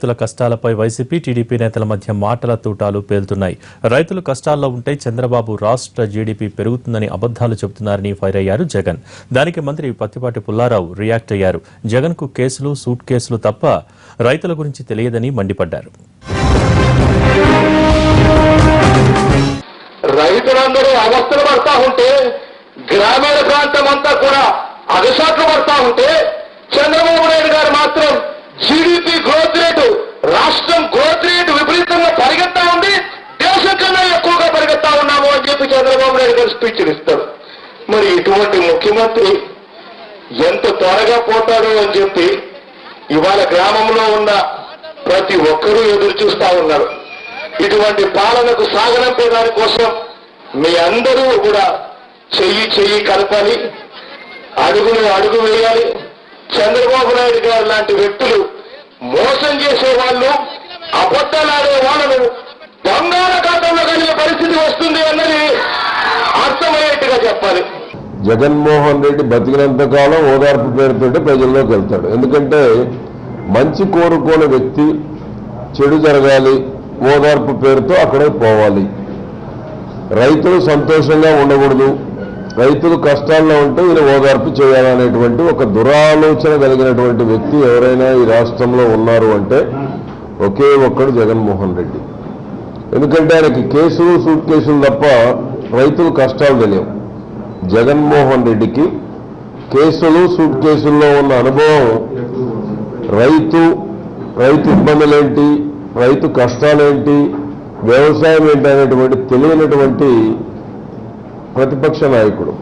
రైతుల కష్టాలపై YCP TDP నేతల మధ్య మాటల తూటాలు పేలుతున్నాయి. రైతులు కష్టాల్లో ఉంటే చంద్రబాబు రాష్ట్ర జీడీపీ పెరుగుతుందని అబద్దాలు చెబుతున్నారని ఫైర్ అయ్యారు జగన్. దానికి మంత్రి పత్తిపాటి పుల్లారావు రియాక్ట్ అయ్యారు. జగన్ కు కేసులు, సూట్ కేసులు తప్ప రైతుల గురించి తెలియదని మండిపడ్డారు. రైతులందరూ అవస్థలు పడతా ఉంటే, గ్రామీణ ప్రాంతం అంతా కూడా అగసాట్లు పడతా ఉంటే, చంద్రబాబు నాయుడు గారు మాత్రం జీడీపీ గ్రోత్ రేటు, రాష్ట్రం గ్రోత్ రేటు విపరీతంగా పరిగెత్తా ఉంది, దేశం కన్నా ఎక్కువగా పరిగెత్తా ఉన్నాము అని చెప్పి చంద్రబాబు నాయుడు గారు స్పీచ్లు ఇస్తారు. మరి ఇటువంటి ముఖ్యమంత్రి ఎంత త్వరగా పోతాడు అని చెప్పి ఇవాళ గ్రామంలో ఉన్న ప్రతి ఒక్కరూ ఎదురు చూస్తా ఉన్నారు. ఇటువంటి పాలనకు సాగనంపే దాని కోసం మీ అందరూ కూడా చెయ్యి కలపాలి, అడుగు వేయాలి. చంద్రబాబు నాయుడు గారు లాంటి వ్యక్తులు మోసం చేసే వాళ్ళు, అబద్ధాలు ఆడే వాళ్ళను బంగాళాఖాతంలో కలిగే పరిస్థితి వస్తుంది అన్నది అర్థమయ్యేట్టుగా చెప్పాలి. జగన్మోహన్ రెడ్డి బతికినంత కాలం ఓదార్పు పేరుతో ప్రజల్లోకి వెళ్తాడు. ఎందుకంటే మంచి కోరుకోని వ్యక్తి చెడు జరగాలి, ఓదార్పు పేరుతో అక్కడే పోవాలి. రైతులు సంతోషంగా ఉండకూడదు, రైతులు కష్టాల్లో ఉంటే ఈయన ఓదార్పు చేయాలనేటువంటి ఒక దురాలోచన కలిగినటువంటి వ్యక్తి ఎవరైనా ఈ రాష్ట్రంలో ఉన్నారు అంటే ఒకే ఒక్కడు జగన్మోహన్ రెడ్డి. ఎందుకంటే ఆయనకి కేసులు, సూట్ కేసులు తప్ప రైతులు కష్టాలు తెలియవు. జగన్మోహన్ రెడ్డికి కేసులు, సూట్ కేసుల్లో ఉన్న అనుభవం, రైతు ఇబ్బందులేంటి, రైతు కష్టాలేంటి, వ్యవసాయం ఏంటి అనేటువంటి తెలియనటువంటి ప్రతిపక్ష నాయకుడు.